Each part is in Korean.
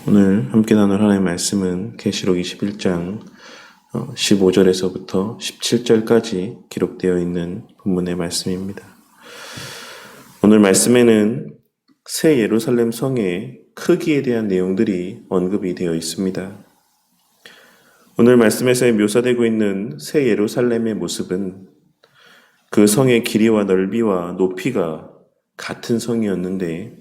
오늘 함께 나눌 하나님의 말씀은 계시록 21장 15절에서부터 17절까지 기록되어 있는 본문의 말씀입니다. 오늘 말씀에는 새 예루살렘 성의 크기에 대한 내용들이 언급이 되어 있습니다. 오늘 말씀에서 묘사되고 있는 새 예루살렘의 모습은 그 성의 길이와 넓이와 높이가 같은 성이었는데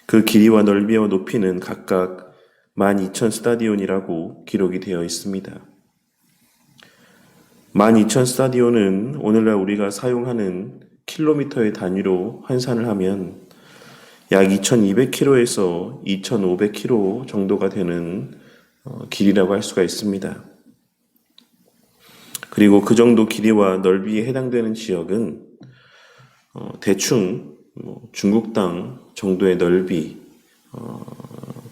그 길이와 넓이와 높이는 각각 12,000 스타디온이라고 기록이 되어 있습니다. 12,000 스타디온은 오늘날 우리가 사용하는 킬로미터의 단위로 환산을 하면 약 2,200km에서 2,500km 정도가 되는 길이라고 할 수가 있습니다. 그리고 그 정도 길이와 넓이에 해당되는 지역은 대충 중국 땅 정도의 넓이,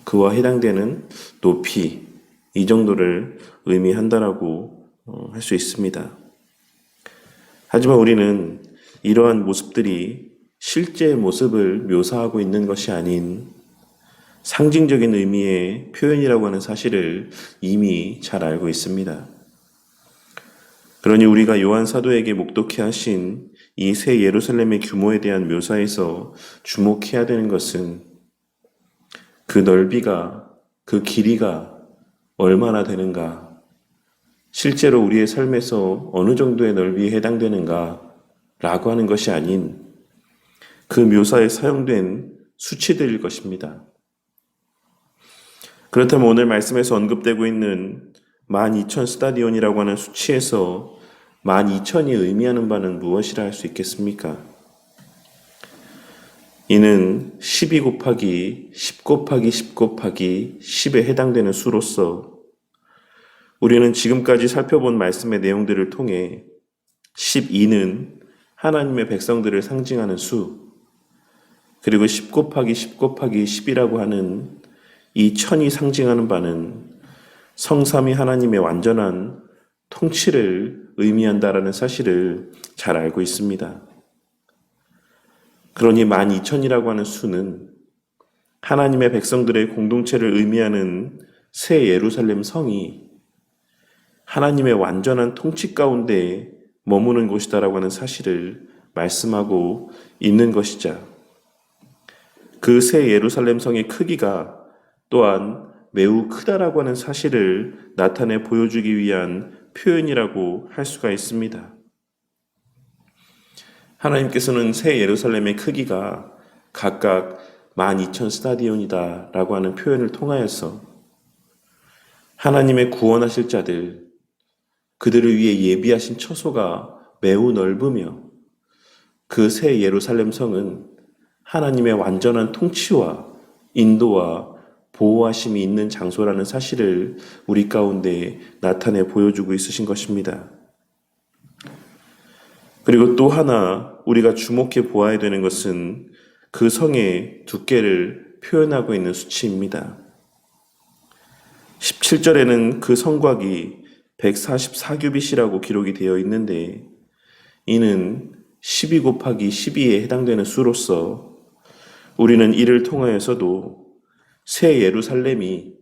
그와 해당되는 높이, 이 정도를 의미한다라고 할 수 있습니다. 하지만 우리는 이러한 모습들이 실제 모습을 묘사하고 있는 것이 아닌 상징적인 의미의 표현이라고 하는 사실을 이미 잘 알고 있습니다. 그러니 우리가 요한 사도에게 목독해 하신 이 새 예루살렘의 규모에 대한 묘사에서 주목해야 되는 것은 그 넓이가, 그 길이가 얼마나 되는가, 실제로 우리의 삶에서 어느 정도의 넓이에 해당되는가 라고 하는 것이 아닌 그 묘사에 사용된 수치들일 것입니다. 그렇다면 오늘 말씀에서 언급되고 있는 12,000 스타디온이라고 하는 수치에서 12,000이 의미하는 바는 무엇이라 할 수 있겠습니까? 이는 12 곱하기 10 곱하기 10 곱하기 10에 해당되는 수로서 우리는 지금까지 살펴본 말씀의 내용들을 통해 12는 하나님의 백성들을 상징하는 수, 그리고 10 곱하기 10 곱하기 10이라고 하는 이 1000이 상징하는 바는 성삼위 하나님의 완전한 통치를 의미한다라는 사실을 잘 알고 있습니다. 그러니 12,000이라고 하는 수는 하나님의 백성들의 공동체를 의미하는 새 예루살렘 성이 하나님의 완전한 통치 가운데 머무는 곳이다라고 하는 사실을 말씀하고 있는 것이자 그 새 예루살렘 성의 크기가 또한 매우 크다라고 하는 사실을 나타내 보여주기 위한 표현이라고 할 수가 있습니다. 하나님께서는 새 예루살렘의 크기가 각각 12,000 스타디온이다 라고 하는 표현을 통하여서 하나님의 구원하실 자들, 그들을 위해 예비하신 처소가 매우 넓으며 그 새 예루살렘 성은 하나님의 완전한 통치와 인도와 보호하심이 있는 장소라는 사실을 우리 가운데 나타내 보여주고 있으신 것입니다. 그리고 또 하나 우리가 주목해 보아야 되는 것은 그 성의 두께를 표현하고 있는 수치입니다. 17절에는 그 성곽이 144규빗이라고 기록이 되어 있는데 이는 12 곱하기 12에 해당되는 수로서 우리는 이를 통하여서도 새 예루살렘이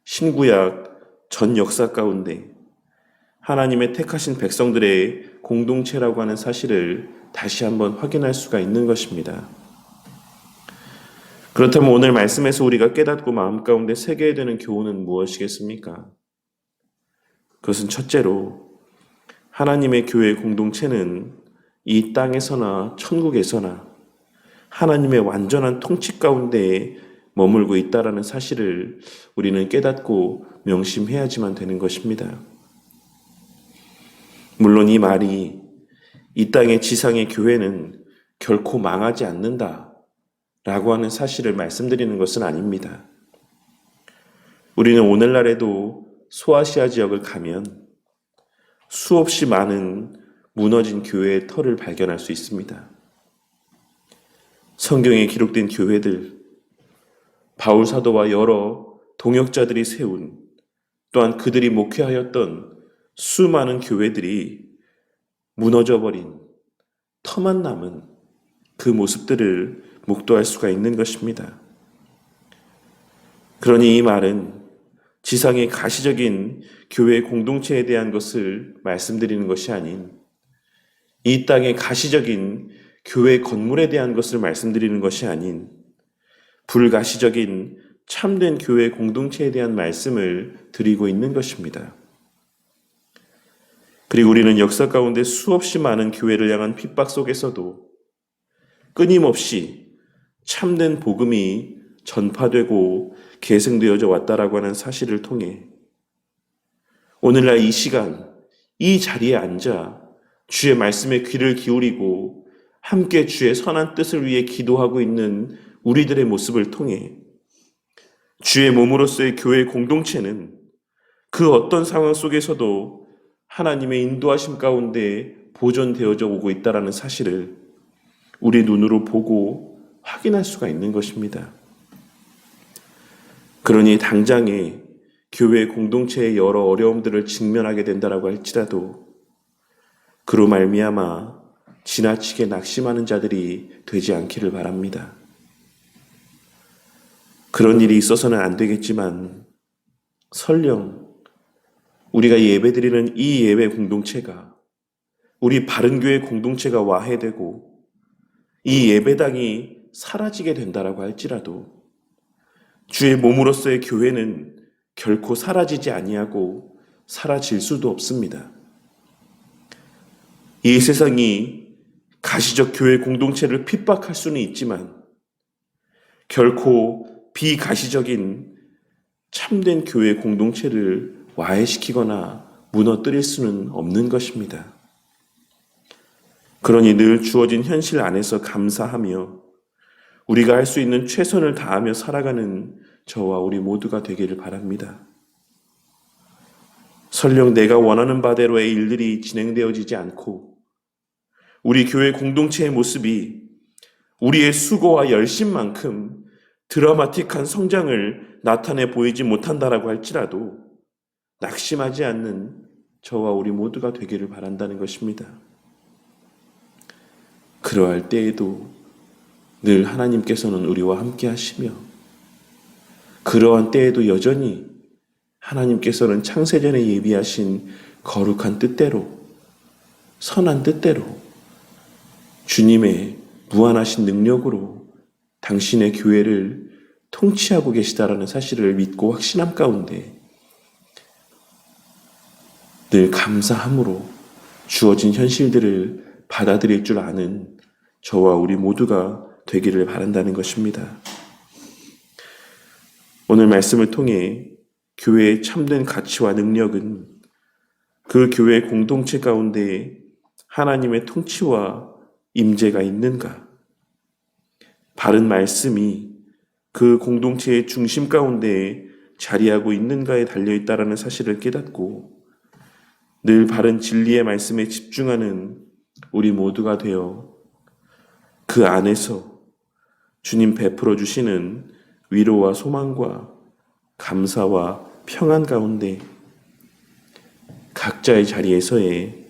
신구약 전 역사 가운데 하나님의 택하신 백성들의 공동체라고 하는 사실을 다시 한번 확인할 수가 있는 것입니다. 그렇다면 오늘 말씀에서 우리가 깨닫고 마음 가운데 새겨야 되는 교훈은 무엇이겠습니까? 그것은 첫째로 하나님의 교회 공동체는 이 땅에서나 천국에서나 하나님의 완전한 통치 가운데 머물고 있다라는 사실을 우리는 깨닫고 명심해야지만 되는 것입니다. 물론 이 말이 이 땅의 지상의 교회는 결코 망하지 않는다 라고 하는 사실을 말씀드리는 것은 아닙니다. 우리는 오늘날에도 소아시아 지역을 가면 수없이 많은 무너진 교회의 터를 발견할 수 있습니다. 성경에 기록된 교회들, 바울 사도와 여러 동역자들이 세운 또한 그들이 목회하였던 수많은 교회들이 무너져버린 터만 남은 그 모습들을 목도할 수가 있는 것입니다. 그러니 이 말은 지상의 가시적인 교회 공동체에 대한 것을 말씀드리는 것이 아닌 이 땅의 가시적인 교회 건물에 대한 것을 말씀드리는 것이 아닌 불가시적인 참된 교회 공동체에 대한 말씀을 드리고 있는 것입니다. 그리고 우리는 역사 가운데 수없이 많은 교회를 향한 핍박 속에서도 끊임없이 참된 복음이 전파되고 계승되어져 왔다라고 하는 사실을 통해 오늘날 이 시간, 이 자리에 앉아 주의 말씀에 귀를 기울이고 함께 주의 선한 뜻을 위해 기도하고 있는 우리들의 모습을 통해 주의 몸으로서의 교회 공동체는 그 어떤 상황 속에서도 하나님의 인도하심 가운데 보존되어져 오고 있다는 사실을 우리 눈으로 보고 확인할 수가 있는 것입니다. 그러니 당장에 교회 공동체의 여러 어려움들을 직면하게 된다라고 할지라도 그로 말미암아 지나치게 낙심하는 자들이 되지 않기를 바랍니다. 그런 일이 있어서는 안 되겠지만 설령 우리가 예배드리는 이 예배 공동체가 우리 바른교회 공동체가 와해되고 이 예배당이 사라지게 된다라고 할지라도 주의 몸으로서의 교회는 결코 사라지지 아니하고 사라질 수도 없습니다. 이 세상이 가시적 교회 공동체를 핍박할 수는 있지만 결코 비가시적인 참된 교회 공동체를 와해시키거나 무너뜨릴 수는 없는 것입니다. 그러니 늘 주어진 현실 안에서 감사하며 우리가 할 수 있는 최선을 다하며 살아가는 저와 우리 모두가 되기를 바랍니다. 설령 내가 원하는 바대로의 일들이 진행되어지지 않고 우리 교회 공동체의 모습이 우리의 수고와 열심만큼 드라마틱한 성장을 나타내 보이지 못한다라고 할지라도 낙심하지 않는 저와 우리 모두가 되기를 바란다는 것입니다. 그러할 때에도 늘 하나님께서는 우리와 함께 하시며 그러한 때에도 여전히 하나님께서는 창세전에 예비하신 거룩한 뜻대로 선한 뜻대로 주님의 무한하신 능력으로 당신의 교회를 통치하고 계시다라는 사실을 믿고 확신함 가운데 늘 감사함으로 주어진 현실들을 받아들일 줄 아는 저와 우리 모두가 되기를 바란다는 것입니다. 오늘 말씀을 통해 교회의 참된 가치와 능력은 그 교회 공동체 가운데 하나님의 통치와 임재가 있는가? 바른 말씀이 그 공동체의 중심 가운데 자리하고 있는가에 달려있다라는 사실을 깨닫고 늘 바른 진리의 말씀에 집중하는 우리 모두가 되어 그 안에서 주님 베풀어 주시는 위로와 소망과 감사와 평안 가운데 각자의 자리에서의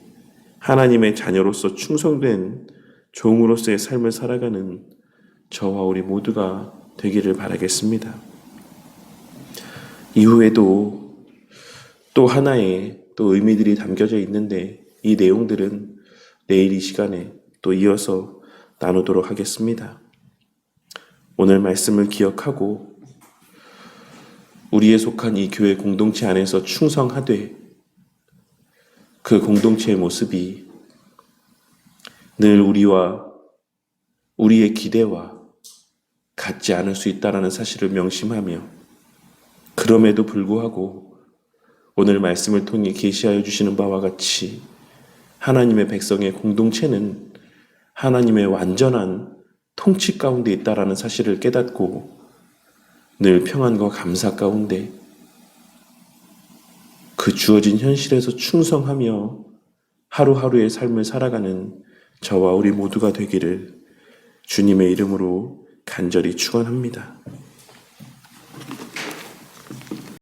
하나님의 자녀로서 충성된 종으로서의 삶을 살아가는 저와 우리 모두가 되기를 바라겠습니다. 이후에도 또 하나의 또 의미들이 담겨져 있는데 이 내용들은 내일 이 시간에 또 이어서 나누도록 하겠습니다. 오늘 말씀을 기억하고 우리에 속한 이 교회 공동체 안에서 충성하되 그 공동체의 모습이 늘 우리와 우리의 기대와 같지 않을 수 있다는 사실을 명심하며 그럼에도 불구하고 오늘 말씀을 통해 계시하여 주시는 바와 같이 하나님의 백성의 공동체는 하나님의 완전한 통치 가운데 있다라는 사실을 깨닫고 늘 평안과 감사 가운데 그 주어진 현실에서 충성하며 하루하루의 삶을 살아가는 저와 우리 모두가 되기를 주님의 이름으로 간절히 축원합니다.